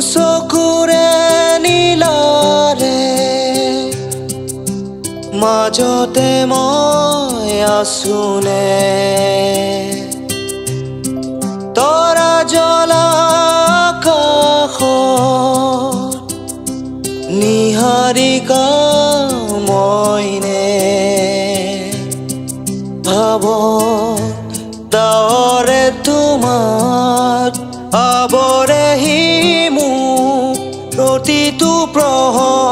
দুচকুৰে নীলাৰে মাজতে মই আছোনে তৰা জ্বলা আকাশত নিহাৰিকা মইনে ভাব ডাৱৰে তোমাক আৱৰেহি মোক প্ৰতিটো প্ৰহৰ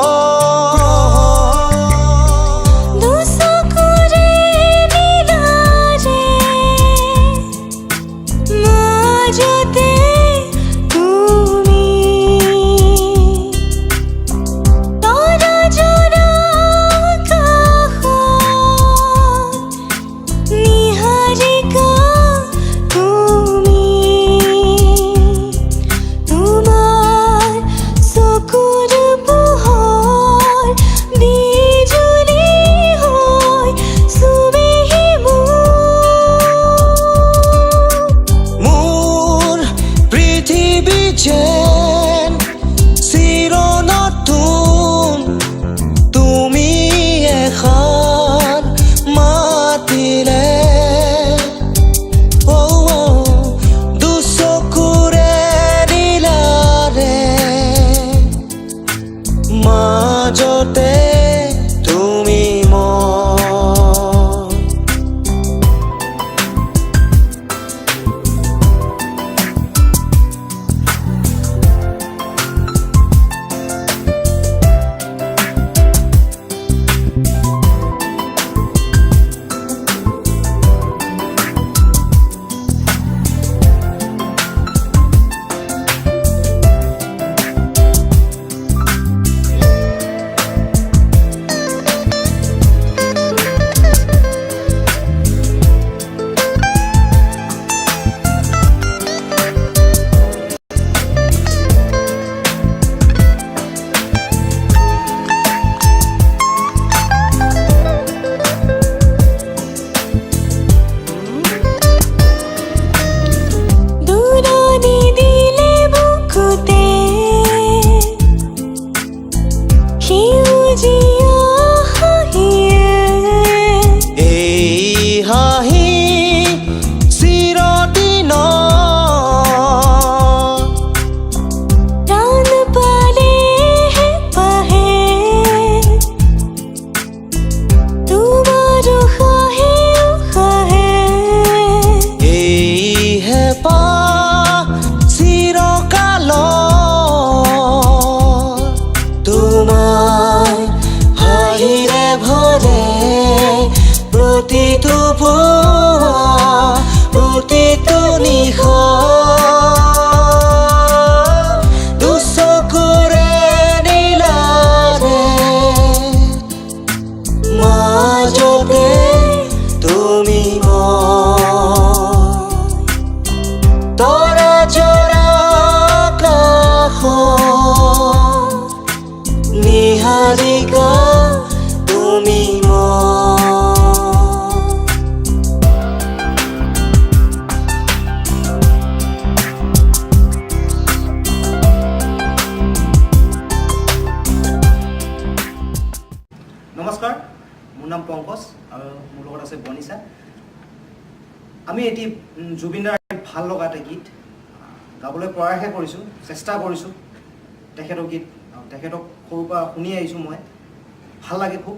দুচকুৰে নীলাৰে মাজতে তুমি তৰা জ্বলা আকাশত নিহাৰিকা তুমি তোমাৰ চকুৰ পোহৰ বিজুলী হৈ চুবেহি মোৰ পৃথিৱী যেন চিৰনতুন তুমি এখন মাতিলে দুচকুৰে নীলাৰে মাজতে তুমি মই দূৰণি দিলে বুকুতে সেউজীয়া হাঁহিয়ে এই হাঁহি চিৰদিনৰ প্ৰাণ পালেহে পাহে তোমাৰ উশাহে উশাহে এই হেঁপাহ চিৰকালৰ তোমাৰ হাঁহিৰে ভৰে প্ৰতিটো পুৱা প্ৰতিটো নিশা দুচকুৰে নীলাৰে মাজতে তুমি মই তৰা জ্বলা আকাশত নিহাৰিকা তুমি মই নমস্কাৰ, মোৰ নাম পংকজ আৰু মোৰ লগত আছে বনিশা। আমি এটি জুবিনদাৰ ভাল লগা এটা গীত গাবলৈ প্ৰয়াসে কৰিছোঁ, চেষ্টা কৰিছোঁ। তেখেতৰ গীত তেখেতক সৰুৰ পৰা শুনি আহিছোঁ মই, ভাল লাগে খুব।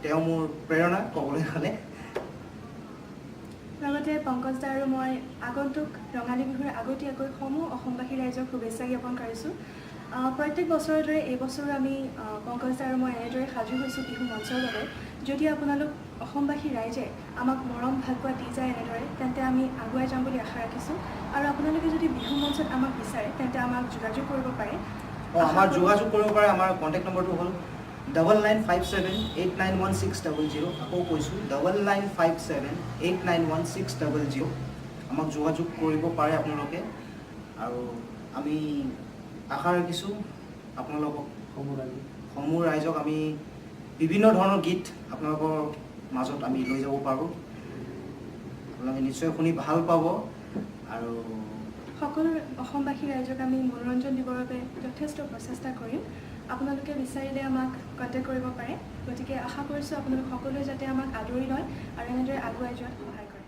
তেওঁ মোৰ প্ৰেৰণা ক'বলৈ গ'লে। লগতে পংকজ দা আৰু মই আগন্তুক ৰঙালী বিহুৰ আগতীয়াকৈ সমূহ অসমবাসী ৰাইজক শুভেচ্ছা জ্ঞাপন কৰিছোঁ। প্ৰত্যেক বছৰৰ দৰে এই বছৰো আমি পংকজ দা আৰু মই এনেদৰে সাজু হৈছোঁ বিহু মঞ্চৰ বাবে। যদি আপোনালোক অসমবাসী ৰাইজে আমাক মৰম ভালপোৱা দি যায় এনেদৰে, তেন্তে আমি আগুৱাই যাম বুলি আশা ৰাখিছোঁ। আৰু আপোনালোকে যদি বিহু মঞ্চত আমাক বিচাৰে তেন্তে আমাক যোগাযোগ কৰিব পাৰে। আমাৰ যোগাযোগ কৰিব পাৰে। আমাৰ কণ্টেক্ট নম্বৰটো হ'ল 9957891600। আকৌ কৈছোঁ 9957891600। আমাক যোগাযোগ কৰিব পাৰে আপোনালোকে। আৰু আমি আশা ৰাখিছোঁ আপোনালোকক সমূহ ৰাইজক আমি বিভিন্ন ধৰণৰ গীত আপোনালোকৰ মাজত আমি লৈ যাব পাৰোঁ। আপোনালোকে নিশ্চয় শুনি ভাল পাব আৰু সকলো অসমবাসী ৰাইজক আমি মনোৰঞ্জন দিবৰ বাবে যথেষ্ট প্ৰচেষ্টা কৰিম আপোনালোকে বিচাৰিলে আমাক কণ্টেক্ট কৰিব পাৰে গতিকে আশা কৰিছোঁ আপোনালোক সকলোৱে যাতে আমাক আদৰি লয় আৰু এনেদৰে আগুৱাই যোৱাত সহায় কৰে